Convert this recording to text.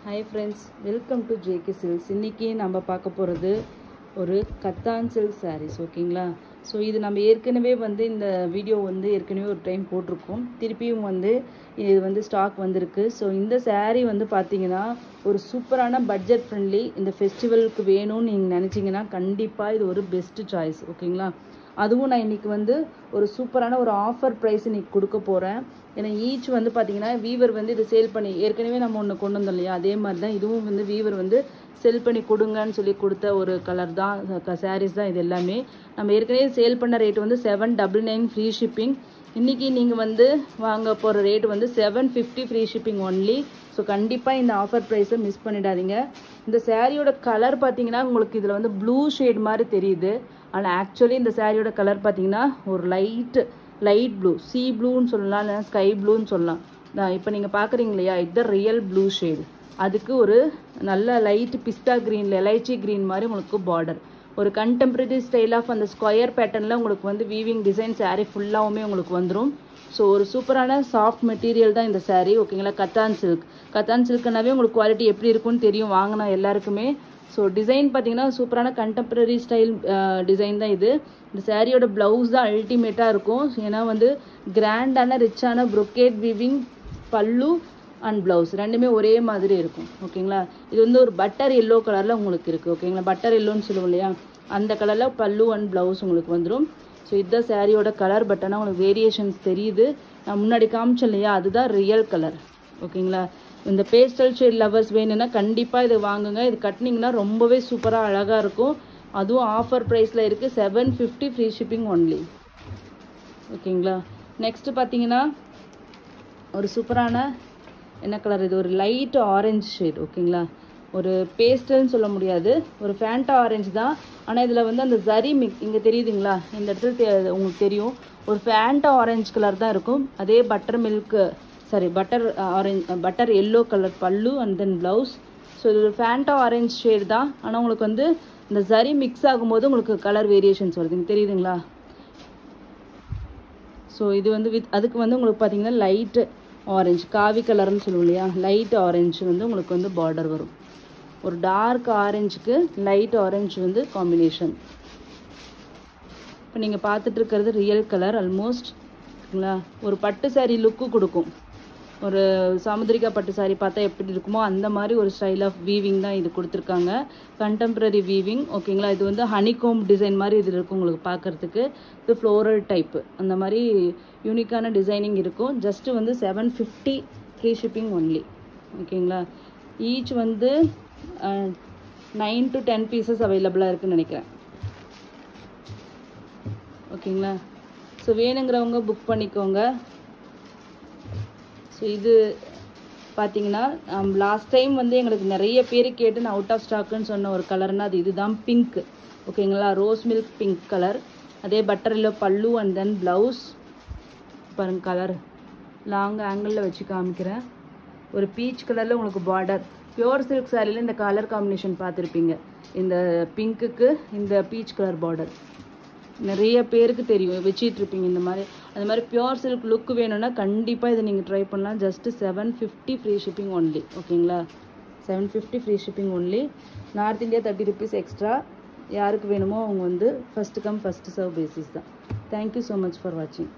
Hi friends, welcome to JK Silks. இன்னைக்கு நம்ம பார்க்க போகிறது ஒரு கத்தான் சில்க் sarees ஓகேங்களா. ஸோ இது நம்ம ஏற்கனவே இந்த வீடியோ ஏற்கனவே ஒரு டைம் போட்டிருக்கோம். திருப்பியும் இது ஸ்டாக் வந்திருக்கு. ஸோ இந்த saree பார்த்தீங்கன்னா ஒரு சூப்பரான பட்ஜெட் ஃப்ரெண்ட்லி, இந்த ஃபெஸ்டிவலுக்கு வேணும்னு நீங்கள் நினச்சிங்கன்னா கண்டிப்பாக இது ஒரு பெஸ்ட் சாய்ஸ் ஓகேங்களா. அதுவும் நான் இன்றைக்கி ஒரு சூப்பரான ஒரு ஆஃபர் ப்ரைஸ் இன்றைக்கி கொடுக்க போகிறேன். ஏன்னா ஈச் பார்த்தீங்கன்னா வீவர் இது சேல் பண்ணி ஏற்கனவே நம்ம ஒன்று கொண்டு வந்தோம் இல்லையா, அதே மாதிரி தான் இதுவும் வீவர் செல் பண்ணி கொடுங்கன்னு சொல்லி கொடுத்த ஒரு கலர் தான் சாரீஸ் தான் இது எல்லாமே. நம்ம ஏற்கனவே சேல் பண்ண ரேட் 799 ஃப்ரீ ஷிப்பிங். இன்றைக்கி நீங்கள் வாங்க போகிற rate 750 free shipping only. So கண்டிப்பாக இந்த ஆஃபர் ப்ரைஸை மிஸ் பண்ணிடாதீங்க. இந்த சாரியோட கலர் பார்த்தீங்கன்னா உங்களுக்கு இதில் ப்ளூ ஷேட் மாதிரி தெரியுது. ஆனால் ஆக்சுவலி இந்த சாரியோட கலர் பார்த்தீங்கன்னா ஒரு லைட் ப்ளூ, சீ ப்ளூன்னு சொல்லலாம், இல்லைனா ஸ்கை ப்ளூன்னு சொல்லலாம். இப்போ நீங்கள் பார்க்குறீங்க இல்லையா, இது ரியல் ப்ளூ ஷேடு. அதுக்கு ஒரு நல்ல லைட் பிஸ்தா க்ரீனில் எலைச்சி க்ரீன் மாதிரி உங்களுக்கு பார்டர். ஒரு கண்டெம்பரரி ஸ்டைல் ஆஃப் அந்த ஸ்கொயர் பேட்டர்னில் உங்களுக்கு வீவிங் டிசைன் சாரீ ஃபுல்லாகவுமே உங்களுக்கு வந்துடும். ஸோ ஒரு சூப்பரான சாஃப்ட் மெட்டீரியல் தான் இந்த சாரீ ஓகேங்களா. கத்தான் சில்க்னாவே உங்களுக்கு குவாலிட்டி எப்படி இருக்குன்னு தெரியும் வாங்கினா எல்லாருக்குமே. ஸோ டிசைன் பார்த்தீங்கன்னா சூப்பரான கண்டெம்பரரி ஸ்டைல் டிசைன் தான் இது. இந்த சாரியோட ப்ளவுஸ் தான் அல்டிமேட்டாக இருக்கும். ஏன்னா கிராண்டான ரிச்சான ப்ரொக்கேட் வீவிங் பல்லு அண்ட் ப்ளவுஸ் ரெண்டுமே ஒரே மாதிரி இருக்கும் ஓகேங்களா. இது ஒரு பட்டர் எல்லோ கலரில் உங்களுக்கு இருக்குது ஓகேங்களா. பட்டர் எல்லோன்னு சொல்லுவோம் இல்லையா, அந்த கலரில் பல்லு அண்ட் ப்ளவுஸ் உங்களுக்கு வந்துடும். ஸோ இதுதான் சாரியோட கலர். பட் ஆனால் உங்களுக்கு வேரியேஷன்ஸ் தெரியுது. நான் முன்னாடி காமிச்சேன் இல்லையா, அதுதான் ரியல் கலர் ஓகேங்களா. இந்த பேஸ்டல் ஷேட் லவர்ஸ் வேணும்னா கண்டிப்பாக இது வாங்குங்க. இது கட்டினீங்கன்னா ரொம்பவே சூப்பராக அழகாக இருக்கும். அதுவும் ஆஃபர் ப்ரைஸில் இருக்குது. 750 ஃப்ரீ ஷிப்பிங் ஒன்லி ஓகேங்களா. நெக்ஸ்ட்டு பார்த்தீங்கன்னா ஒரு சூப்பரான என்ன கலர், இது ஒரு லைட் ஆரஞ்சு ஷேட் ஓகேங்களா. ஒரு பேஸ்டல்னு சொல்ல முடியாது, ஒரு ஃபேண்டா ஆரஞ்சு தான். ஆனால் இதில் அந்த ஜரி இங்கே தெரியுதுங்களா, இந்த இடத்துல உங்களுக்கு தெரியும். ஒரு ஃபேண்டா ஆரஞ்சு கலர் தான் இருக்கும். அதே பட்டர் எல்லோ கலர் பல்லு அண்ட் தென் ப்ளவுஸ். ஸோ இது ஒரு ஃபேண்டா ஆரஞ்சு ஷேட் தான். ஆனால் உங்களுக்கு இந்த ஜரி மிக்ஸ் ஆகும்போது உங்களுக்கு கலர் வேரியேஷன்ஸ் வருது, இங்கே தெரியுதுங்களா. ஸோ இது அதுக்கு உங்களுக்கு பார்த்தீங்கன்னா லைட்டு ஆரஞ்சு, காவி கலர்னு சொல்லுவோம் இல்லையா, லைட் ஆரஞ்சு உங்களுக்கு பார்டர் வரும். ஒரு டார்க் ஆரஞ்சுக்கு லைட் ஆரஞ்சு காம்பினேஷன். இப்போ நீங்கள் பார்த்துட்டு இருக்கிறது ரியல் கலர் ஆல்மோஸ்ட் ஓகேங்களா. ஒரு பட்டு சாரீ லுக்கு கொடுக்கும். ஒரு சாமுத்திரிகா பட்டு சாரீ பார்த்தா எப்படி இருக்குமோ அந்த மாதிரி ஒரு ஸ்டைல் ஆஃப் வீவிங் தான் இது கொடுத்துருக்காங்க. கண்டெம்பரரி வீவிங் ஓகேங்களா. இது ஹனிகோம் டிசைன் மாதிரி இது இருக்கும் உங்களுக்கு பார்க்குறதுக்கு. இது ஃப்ளோரல் டைப்பு அந்த மாதிரி யூனிக்கான டிசைனிங் இருக்கும். ஜஸ்ட்டு 750 ஃப்ரீ ஷிப்பிங் ஒன்லி ஓகேங்களா. ஈச் 9 to 10 பீசஸ் அவைலபிளாக இருக்குதுன்னு நினைக்கிறேன் ஓகேங்களா. ஸோ வேணுங்கிறவங்க புக் பண்ணிக்கோங்க. ஸோ இது பார்த்தீங்கன்னா லாஸ்ட் டைம் எங்களுக்கு நிறைய பேர் கேட்டு நான் அவுட் ஆஃப் ஸ்டாக்குன்னு சொன்ன ஒரு கலர்னால் அது இதுதான், பிங்க் ஓகேங்களா. Rose milk pink colour. அதே பட்டர் எல்லோ பல்லு அண்ட் தென் ப்ளவுஸ் பாருங்க. கலர் லாங் ஆங்கிளில் வச்சு காமிக்கிறேன். ஒரு பீச் கலரில் உங்களுக்கு பார்டர். பியோர் சில்க் சாரியில் இந்த கலர் காம்பினேஷன் பார்த்துருப்பீங்க. இந்த பிங்க்குக்கு இந்த பீச் கலர் பார்டர் நிறைய பேருக்கு தெரியும், வச்சிட்ருப்பீங்க இந்த மாதிரி. அந்த மாதிரி பியோர் சில்க் லுக் வேணும்னா கண்டிப்பாக இதை நீங்கள் ட்ரை பண்ணலாம். ஜஸ்ட்டு 750 ஃப்ரீ ஷிப்பிங் ஒன்லி ஓகேங்களா. 750 free shipping only. North India 30 rupees extra. யாருக்கு வேணுமோ அவங்க first come first serve basis தான். தேங்க்யூ ஸோ மச் ஃபார் வாட்சிங்.